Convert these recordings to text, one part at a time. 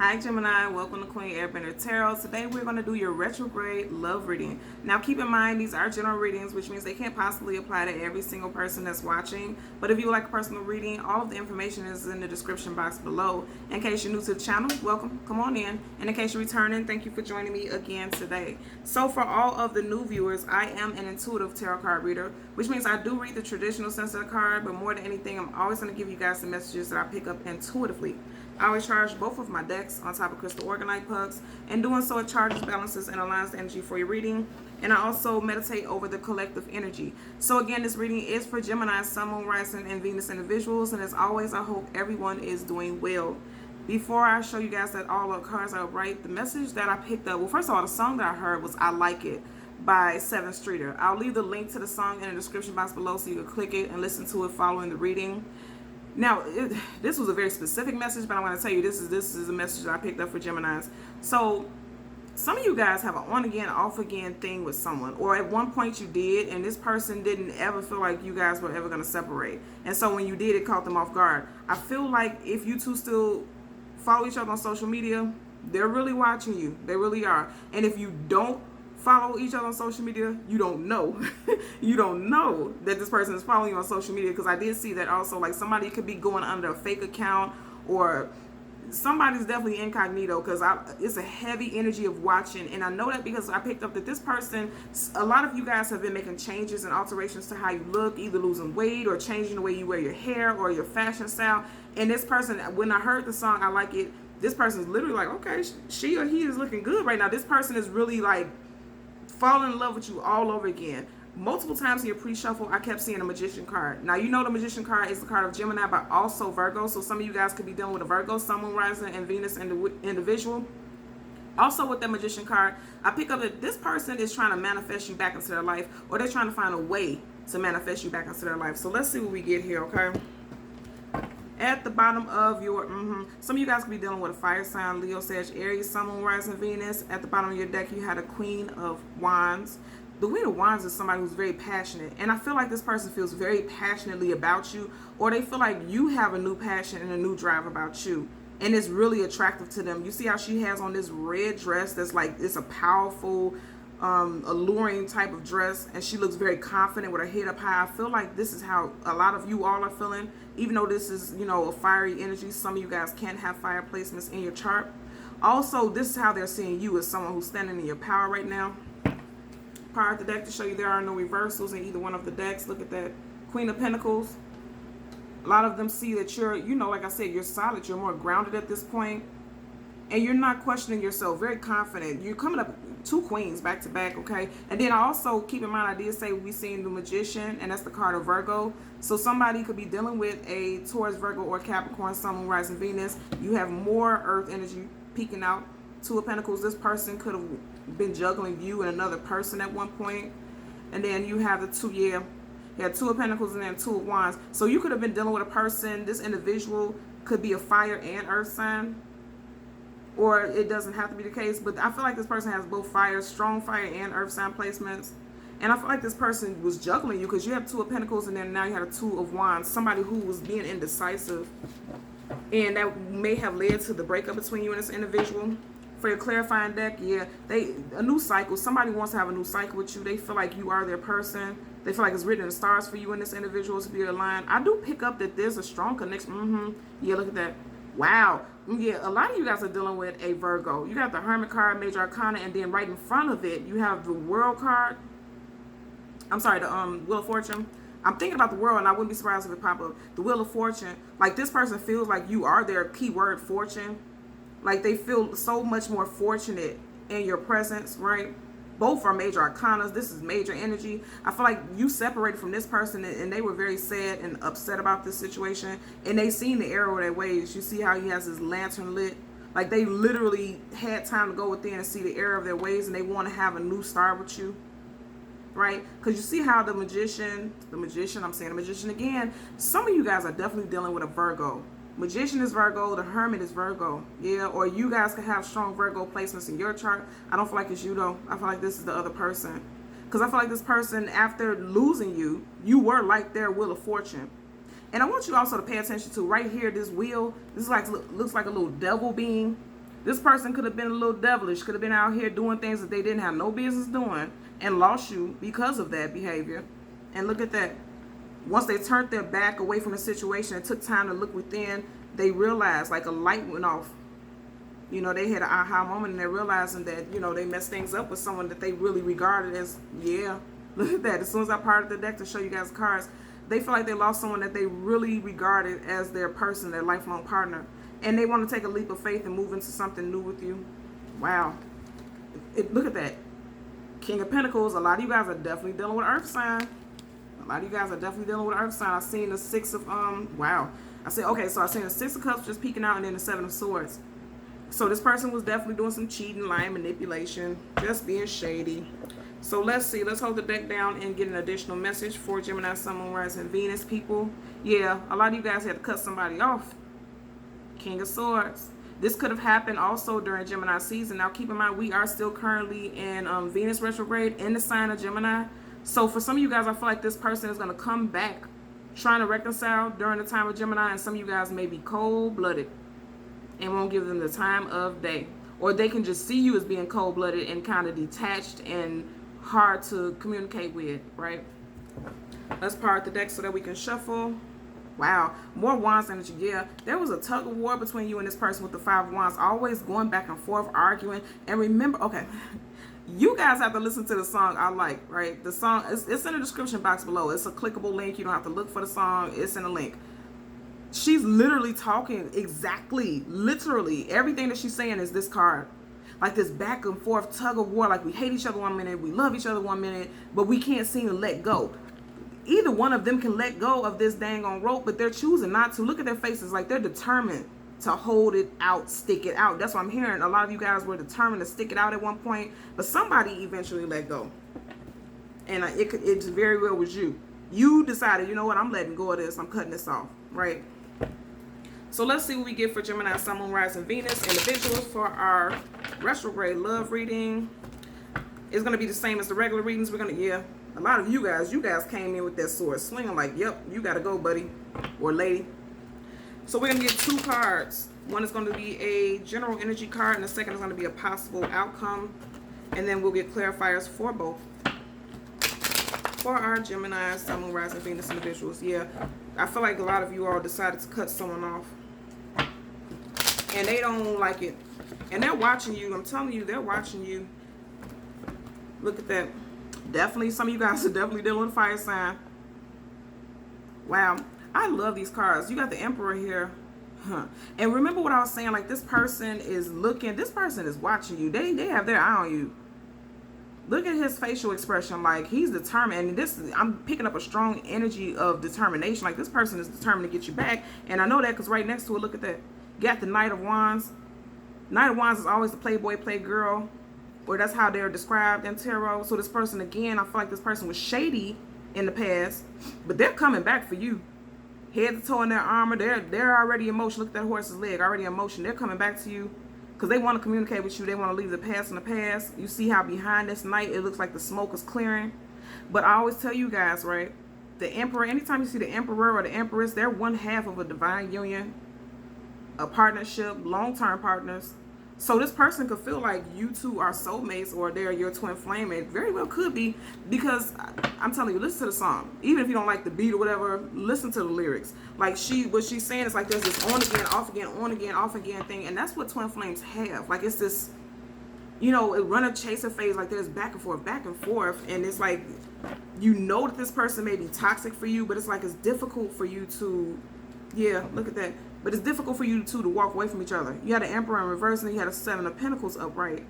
Hi Gemini, welcome to Queen Airbender Tarot. Today we're going to do your retrograde love reading. Now keep in mind these are general readings, which means they can't possibly apply to every single person that's watching. But if you would like a personal reading, all of the information is in the description box below. In case you're new to the channel, welcome, come on in. And in case you're returning, thank you for joining me again today. So for all of the new viewers, I am an intuitive tarot card reader, which means I do read the traditional sense of the card, but more than anything, I'm always going to give you guys the messages that I pick up intuitively. I always charge both of my decks on top of crystal organite pucks. In doing so, it charges, balances, and aligns the energy for your reading. And I also meditate over the collective energy. So again, this reading is for Gemini, Sun, Moon, Rising, and Venus individuals. And as always, I hope everyone is doing well. Before I show you guys that all the cards are right, the message that I picked up, well, first of all, the song that I heard was I Like It by 7th Streeter. I'll leave the link to the song in the description box below so you can click it and listen to it following the reading. Now, this was a very specific message, but I want to tell you this is a message that I picked up for Geminis. So, some of you guys have an on-again, off-again thing with someone. Or at one point you did, and this person didn't ever feel like you guys were ever going to separate. And so when you did, it caught them off guard. I feel like if you two still follow each other on social media, they're really watching you. They really are. And if you don't follow each other on social media, you don't know. You don't know that this person is following you on social media, because I did see that also, like somebody could be going under a fake account, or somebody's definitely incognito, because it's a heavy energy of watching. And I know that because I picked up that this person, a lot of you guys have been making changes and alterations to how you look, either losing weight or changing the way you wear your hair or your fashion style. And this person, when I heard the song I Like It, this person's literally like, okay, she or he is looking good right now. This person is really like falling in love with you all over again. Multiple times in your pre-shuffle, I kept seeing a Magician card. Now, you know the Magician card is the card of Gemini, but also Virgo. So some of you guys could be dealing with a Virgo, Sun, Moon, Rising, and Venus individual. Also with that Magician card, I pick up that this person is trying to manifest you back into their life, or they're trying to find a way to manifest you back into their life. So let's see what we get here, okay? At the bottom of your, some of you guys could be dealing with a fire sign, Leo, Sag, Aries, Sun, Moon, Rising, Venus. At the bottom of your deck, you had a Queen of Wands. The Queen of Wands is somebody who's very passionate. And I feel like this person feels very passionately about you, or they feel like you have a new passion and a new drive about you. And it's really attractive to them. You see how she has on this red dress that's like, it's a powerful, alluring type of dress, and she looks very confident with her head up high. I feel like this is how a lot of you all are feeling, even though this is, you know, a fiery energy. Some of you guys can't have fire placements in your chart. Also, this is how they're seeing you, as someone who's standing in your power right now. Power of the deck to show you there are no reversals in either one of the decks. Look at that Queen of Pentacles. A lot of them see that you're, you know, like I said, you're solid, you're more grounded at this point, and you're not questioning yourself, very confident. You're coming up two queens back to back, okay? And then I also, keep in mind, I did say we seen the Magician, and that's the card of Virgo. So somebody could be dealing with a Taurus, Virgo, or Capricorn, Sun, Moon, Rising, Venus. You have more earth energy peeking out. Two of Pentacles, this person could have been juggling you and another person at one point. And then you have the two, you had Two of Pentacles and then Two of Wands. So you could have been dealing with a person, this individual could be a fire and earth sign, or it doesn't have to be the case, but I feel like this person has both fire, strong fire and earth sign placements. And I feel like this person was juggling you, because you have Two of Pentacles and then now you have a Two of Wands, somebody who was being indecisive, and that may have led to the breakup between you and this individual. For your clarifying deck, a new cycle. Somebody wants to have a new cycle with you. They feel like you are their person. They feel like it's written in the stars for you and this individual to be aligned. I do pick up that there's a strong connection. Yeah, look at that. Wow. Yeah, a lot of you guys are dealing with a Virgo. You got the Hermit card, Major Arcana, and then right in front of it, you have the World card. I'm sorry, the Wheel of Fortune. I'm thinking about the World, and I wouldn't be surprised if it popped up. The Wheel of Fortune. Like, this person feels like you are their keyword fortune. Like, they feel so much more fortunate in your presence, right? Both are major arcanas. This is major energy. I feel like you separated from this person, and they were very sad and upset about this situation. And they seen the error of their ways. You see how he has his lantern lit? Like, they literally had time to go within and see the error of their ways, and they want to have a new start with you, right? Because you see how the magician, I'm saying the Magician again, some of you guys are definitely dealing with a Virgo. Magician is Virgo, the Hermit is Virgo, yeah, or you guys could have strong Virgo placements in your chart. I don't feel like it's you though. I feel like this is the other person, because I feel like this person, after losing you, you were like their Wheel of Fortune. And I want you also to pay attention to right here, this wheel. This is like, looks like a little devil being. This person could have been a little devilish, could have been out here doing things that they didn't have no business doing and lost you because of that behavior. And look at that. Once they turned their back away from the situation and took time to look within, they realized, like a light went off. You know, they had an aha moment and they're realizing that, you know, they messed things up with someone that they really regarded as, yeah, look at that. As soon as I parted the deck to show you guys cards, they feel like they lost someone that they really regarded as their person, their lifelong partner. And they want to take a leap of faith and move into something new with you. Wow. Look at that. King of Pentacles. A lot of you guys are definitely dealing with Earth sign. A lot of you guys are definitely dealing with Earth sign. I've seen the Six of, wow. I said, okay, so I've seen the Six of Cups just peeking out and then the Seven of Swords. So this person was definitely doing some cheating, lying, manipulation, just being shady. So let's see. Let's hold the deck down and get an additional message for Gemini, Sun, Moon, Rising, Venus people. Yeah, a lot of you guys had to cut somebody off. King of Swords. This could have happened also during Gemini season. Now keep in mind, we are still currently in Venus retrograde in the sign of Gemini. So for some of you guys, I feel like this person is going to come back trying to reconcile during the time of Gemini. And some of you guys may be cold-blooded and won't give them the time of day. Or they can just see you as being cold-blooded and kind of detached and hard to communicate with, right? Let's part the deck so that we can shuffle. Wow, more Wands energy. Yeah, there was a tug of war between you and this person with the Five of Wands, always going back and forth, arguing. And remember, okay, you guys have to listen to the song I like, right? The song, it's in the description box below. It's a clickable link. You don't have to look for the song. It's in the link. She's literally talking exactly, literally, everything that she's saying is this card. Like this back and forth tug of war, like we hate each other one minute, we love each other one minute, but we can't seem to let go. Either one of them can let go of this dang on rope, but they're choosing not to. Look at their faces, like they're determined to hold it out, stick it out. That's what I'm hearing. A lot of you guys were determined to stick it out at one point, but somebody eventually let go. And it very well was you. You decided, you know what, I'm letting go of this. I'm cutting this off, right? So let's see what we get for Gemini, Sun, Moon, Rising, Venus individuals for our retrograde love reading. It's going to be the same as the regular readings. We're going to, yeah. A lot of you guys came in with that sword swinging like, yep, you got to go, buddy or lady. So we're going to get two cards. One is going to be a general energy card, and the second is going to be a possible outcome. And then we'll get clarifiers for both. For our Gemini, Sun, Moon, Rising, Venus individuals, yeah, I feel like a lot of you all decided to cut someone off. And they don't like it. And they're watching you. I'm telling you, they're watching you. Look at that. Definitely, some of you guys are definitely dealing with fire sign. Wow. I love these cards. You got the Emperor here. And remember what I was saying, like this person is looking, this person is watching you. They have their eye on you. Look at his facial expression, like he's determined. And this, I'm picking up a strong energy of determination. Like this person is determined to get you back. And I know that because right next to it, look at that. Got the Knight of Wands. Knight of Wands is always the playboy, playgirl. Or that's how they're described in tarot. So this person, again, I feel like this person was shady in the past. But they're coming back for you. Head to toe in their armor. They're already in motion. Look at that horse's leg. Already in motion. They're coming back to you. Because they want to communicate with you. They want to leave the past in the past. You see how behind this knight, it looks like the smoke is clearing. But I always tell you guys, right? The Emperor, anytime you see the Emperor or the Empress, they're one half of a divine union. A partnership, long-term partners. So this person could feel like you two are soulmates or they're your twin flame. It very well could be, because I'm telling you, listen to the song. Even if you don't like the beat or whatever, listen to the lyrics. Like what she's saying is like there's this on again, off again, on again, off again thing. And that's what twin flames have. Like it's this, you know, a runner chaser phase. Like there's back and forth, back and forth. And it's like, you know that this person may be toxic for you, but it's like it's difficult for you to, yeah, look at that. But it's difficult for you two to walk away from each other. You had an Emperor in reverse and you had a Seven of Pentacles upright.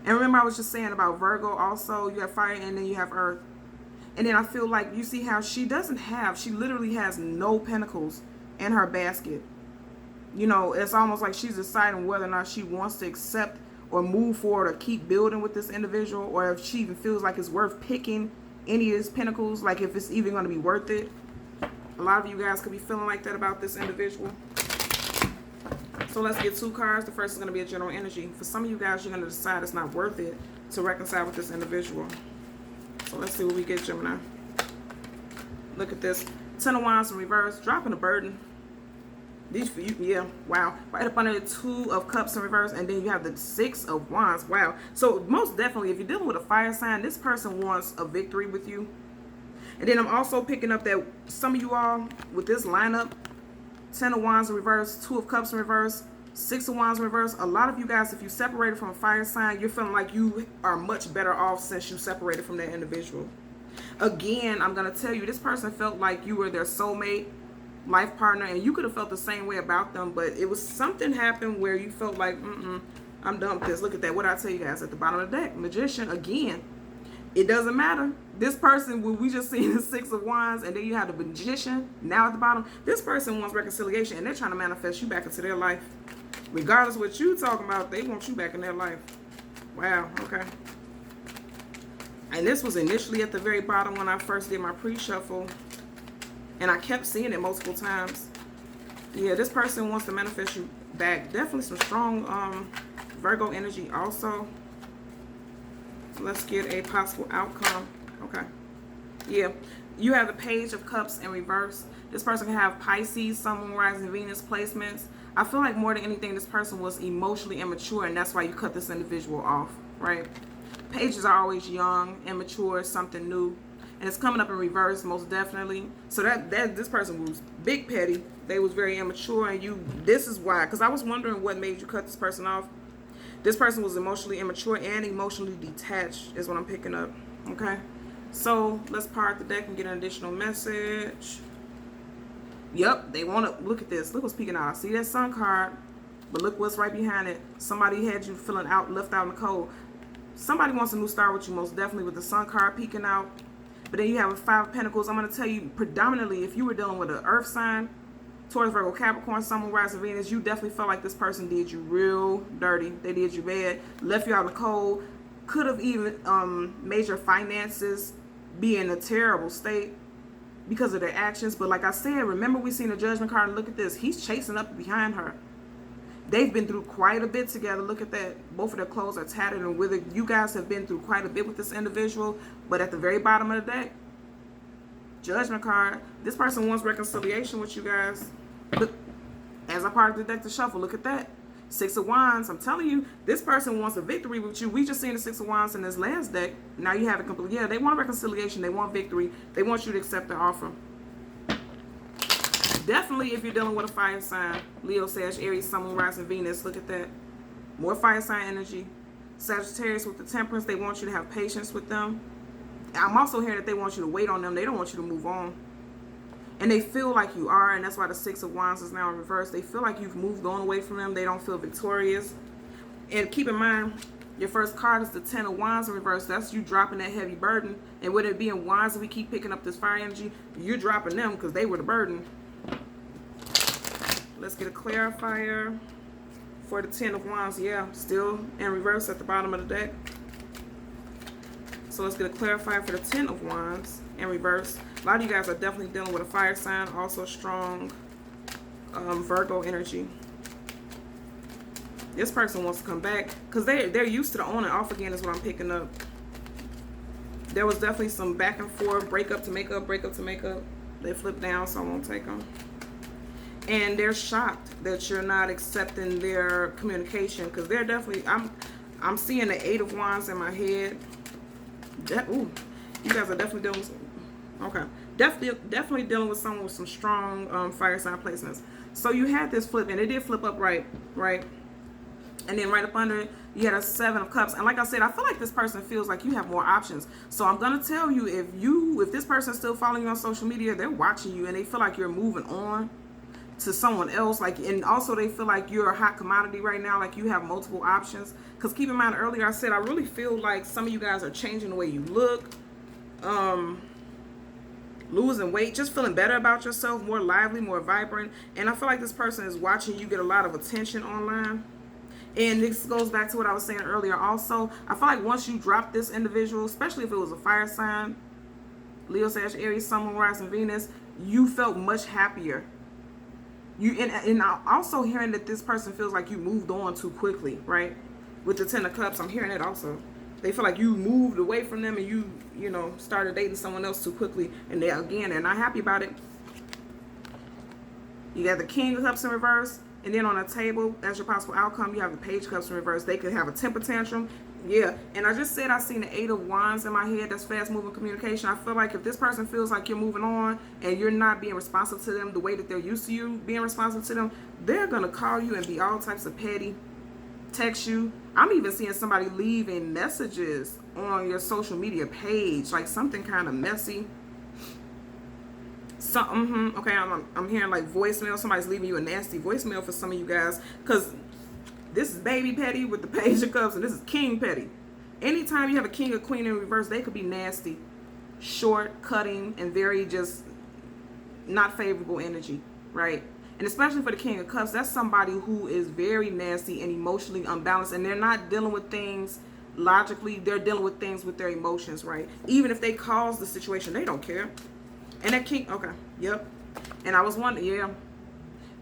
And remember I was just saying about Virgo also. You have fire and then you have earth. And then I feel like you see how she literally has no pentacles in her basket. You know, it's almost like she's deciding whether or not she wants to accept or move forward or keep building with this individual. Or if she even feels like it's worth picking any of his pentacles. Like if it's even going to be worth it. A lot of you guys could be feeling like that about this individual. So let's get two cards. The first is going to be a general energy. For some of you guys, you're going to decide it's not worth it to reconcile with this individual. So let's see what we get, Gemini. Look at this. Ten of Wands in reverse. Dropping a burden. These, yeah, wow. Right up under the Two of Cups in reverse, and then you have the Six of Wands. Wow. So most definitely, if you're dealing with a fire sign, this person wants a victory with you. And then I'm also picking up that some of you all with this lineup, 10 of Wands in reverse, 2 of Cups in reverse, 6 of Wands in reverse. A lot of you guys, if you separated from a fire sign, you're feeling like you are much better off since you separated from that individual. Again, I'm going to tell you, this person felt like you were their soulmate, life partner, and you could have felt the same way about them, but it was something happened where you felt like, I'm done with this. Look at that. What did I tell you guys at the bottom of the deck? Magician, again. It doesn't matter. This person, we just seen the 6 of Wands, and then you have the Magician now at the bottom. This person wants reconciliation, and they're trying to manifest you back into their life. Regardless of what you talking about, they want you back in their life. Wow, okay. And this was initially at the very bottom when I first did my pre-shuffle, and I kept seeing it multiple times. Yeah, this person wants to manifest you back. Definitely some strong Virgo energy also. Let's get a possible outcome. Okay. Yeah. You have the Page of Cups in reverse. This person can have Pisces, Sun, Moon, Rising, Venus placements. I feel like more than anything, this person was emotionally immature, and that's why you cut this individual off, right? Pages are always young, immature, something new. And it's coming up in reverse, most definitely. So that this person was big petty. They was very immature, and this is why. Because I was wondering what made you cut this person off. This person was emotionally immature and emotionally detached is what I'm picking up. Okay. So let's part the deck and get an additional message. Yep, they want to look at this. Look what's peeking out. See that Sun card, but look what's right behind it. Somebody had you feeling left out in the cold. Somebody wants a new start with you, most definitely, with the Sun card peeking out. But then you have a 5 of Pentacles. I'm going to tell you, predominantly, if you were dealing with an earth sign, Taurus, Virgo, Capricorn, Sun, Moon, Rising, Venus, you definitely felt like this person did you real dirty. They did you bad, left you out in the cold, could have even made your finances be in a terrible state because of their actions. But like I said, remember we seen a Judgment card, and look at this. He's chasing up behind her. They've been through quite a bit together. Look at that. Both of their clothes are tattered and withered. You guys have been through quite a bit with this individual. But at the very bottom of the deck, Judgment card. This person wants reconciliation with you guys. Look, as I part of the deck to shuffle, look at that. 6 of Wands. I'm telling you, this person wants a victory with you. We just seen the 6 of Wands in this last deck. Now you have it complete. Yeah, they want reconciliation. They want victory. They want you to accept the offer. Definitely if you're dealing with a fire sign, Leo, Sag, Aries, Sun, Moon, Rising, Venus, look at that. More fire sign energy. Sagittarius with the Temperance, they want you to have patience with them. I'm also hearing that they want you to wait on them. They don't want you to move on. And they feel like you are, and that's why the 6 of Wands is now in reverse. They feel like you've moved on away from them. They don't feel victorious. And keep in mind, your first card is the 10 of Wands in reverse. That's you dropping that heavy burden. And with it being Wands, if we keep picking up this fire energy, you're dropping them because they were the burden. Let's get a clarifier for the 10 of Wands. Yeah, still in reverse at the bottom of the deck. So let's get a clarifier for the 10 of Wands in reverse. A lot of you guys are definitely dealing with a fire sign, also strong Virgo energy. This person wants to come back because they're used to the on and off again is what I'm picking up. There was definitely some back and forth, break up to make up, break up to make up. They flip down, so I won't take them. And they're shocked that you're not accepting their communication because they're definitely, I'm seeing the 8 of Wands in my head. Ooh, you guys are definitely dealing with definitely dealing with someone with some strong fire sign placements. So you had this flip, and it did flip up right, and then right up under it, you had a 7 of Cups. And like I said, I feel like this person feels like you have more options. So I'm gonna tell you, if this person's still following you on social media, they're watching you and they feel like you're moving on to someone else, like, and also they feel like you're a hot commodity right now, like you have multiple options. Because keep in mind, earlier I said I really feel like some of you guys are changing the way you look, losing weight, just feeling better about yourself, more lively, more vibrant. And I feel like this person is watching you get a lot of attention online. And this goes back to what I was saying earlier also. I feel like once you drop this individual, especially if it was a fire sign, Leo, Sag, Aries, Sun, Moon, Rising, Venus, you felt much happier. And I'm also hearing that this person feels like you moved on too quickly, right? With the 10 of Cups, I'm hearing it also. They feel like you moved away from them and you know, started dating someone else too quickly. And they're not happy about it. You got the King of Cups in reverse. And then on a table, as your possible outcome, you have the Page of Cups in reverse. They could have a temper tantrum. Yeah, and I just said I seen the Eight of Wands in my head. That's fast-moving communication. I feel like if this person feels like you're moving on and you're not being responsive to them the way that they're used to you being responsive to them, they're going to call you and be all types of petty, text you. I'm even seeing somebody leaving messages on your social media page, like something kind of messy. So, okay, I'm hearing like voicemail. Somebody's leaving you a nasty voicemail for some of you guys, because this is baby petty with the Page of Cups, and this is king petty. Anytime you have a king or queen in reverse, they could be nasty, short, cutting, and very just not favorable energy, right? And especially for the King of Cups, that's somebody who is very nasty and emotionally unbalanced, and they're not dealing with things logically. They're dealing with things with their emotions, right? Even if they cause the situation, they don't care. And that King, okay, yep. And I was wondering, yeah.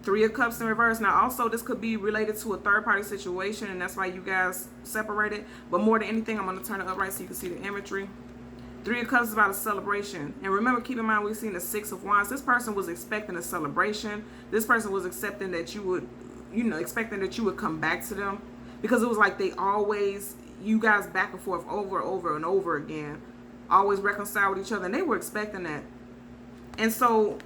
Three of Cups in reverse. Now, also, this could be related to a third-party situation, and that's why you guys separated. But more than anything, I'm going to turn it upright so you can see the imagery. Three of Cups is about a celebration. And remember, keep in mind, we've seen the Six of Wands. This person was expecting a celebration. This person was accepting that you would, expecting that you would come back to them. Because it was like they always, you guys back and forth over and over again. Always reconcile with each other. And they were expecting that. And so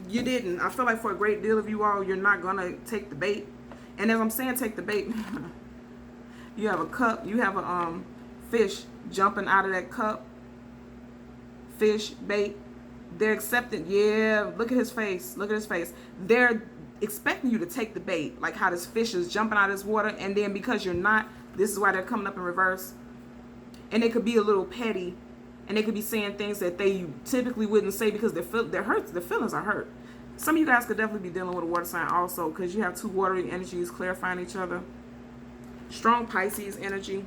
you didn't. I feel like for a great deal of you all, you're not going to take the bait. And as I'm saying take the bait, you have a cup, you have a fish jumping out of that cup. Fish, bait. They're accepting. Yeah, look at his face. Look at his face. They're expecting you to take the bait. Like how this fish is jumping out of this water. And then because you're not, this is why they're coming up in reverse. And they could be a little petty. And they could be saying things that they typically wouldn't say because they're hurt. Their feelings are hurt. Some of you guys could definitely be dealing with a water sign also, because you have two watery energies clarifying each other. Strong Pisces energy.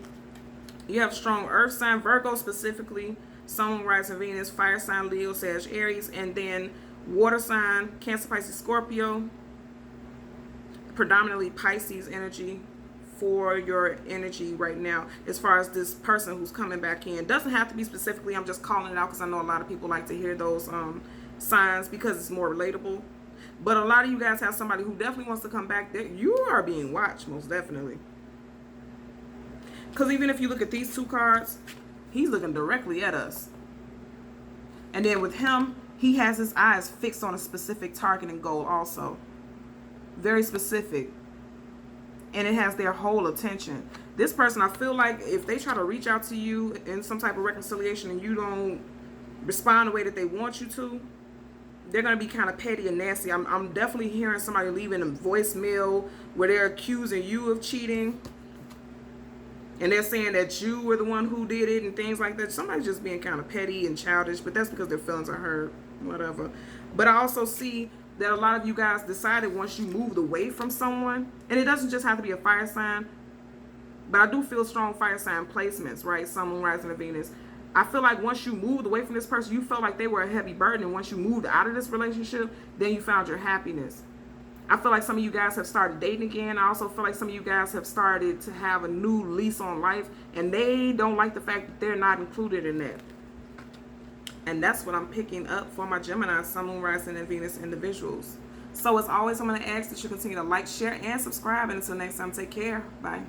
You have strong earth sign, Virgo specifically, Sun, Moon, Rising, Venus, fire sign, Leo, Sag, Aries, and then water sign, Cancer, Pisces, Scorpio. Predominantly Pisces energy for your energy right now as far as this person who's coming back in. Doesn't have to be specifically, I'm just calling it out because I know a lot of people like to hear those signs because it's more relatable. But a lot of you guys have somebody who definitely wants to come back. There, you are being watched, most definitely. Because even if you look at these two cards, he's looking directly at us. And then with him, he has his eyes fixed on a specific target and goal also. Very specific. And it has their whole attention. This person, I feel like if they try to reach out to you in some type of reconciliation and you don't respond the way that they want you to, they're going to be kind of petty and nasty. I'm definitely hearing somebody leaving a voicemail where they're accusing you of cheating. And they're saying that you were the one who did it and things like that. Somebody's just being kind of petty and childish, but that's because their feelings are hurt, whatever. But I also see that a lot of you guys decided once you moved away from someone, and it doesn't just have to be a fire sign, but I do feel strong fire sign placements, right? Sun, Moon, Rising, and Venus. I feel like once you moved away from this person, you felt like they were a heavy burden, and once you moved out of this relationship, then you found your happiness. I feel like some of you guys have started dating again. I also feel like some of you guys have started to have a new lease on life, and they don't like the fact that they're not included in that. And that's what I'm picking up for my Gemini, Sun, Moon, Rising, and Venus individuals. So as always, I'm going to ask that you continue to like, share, and subscribe. And until next time, take care. Bye.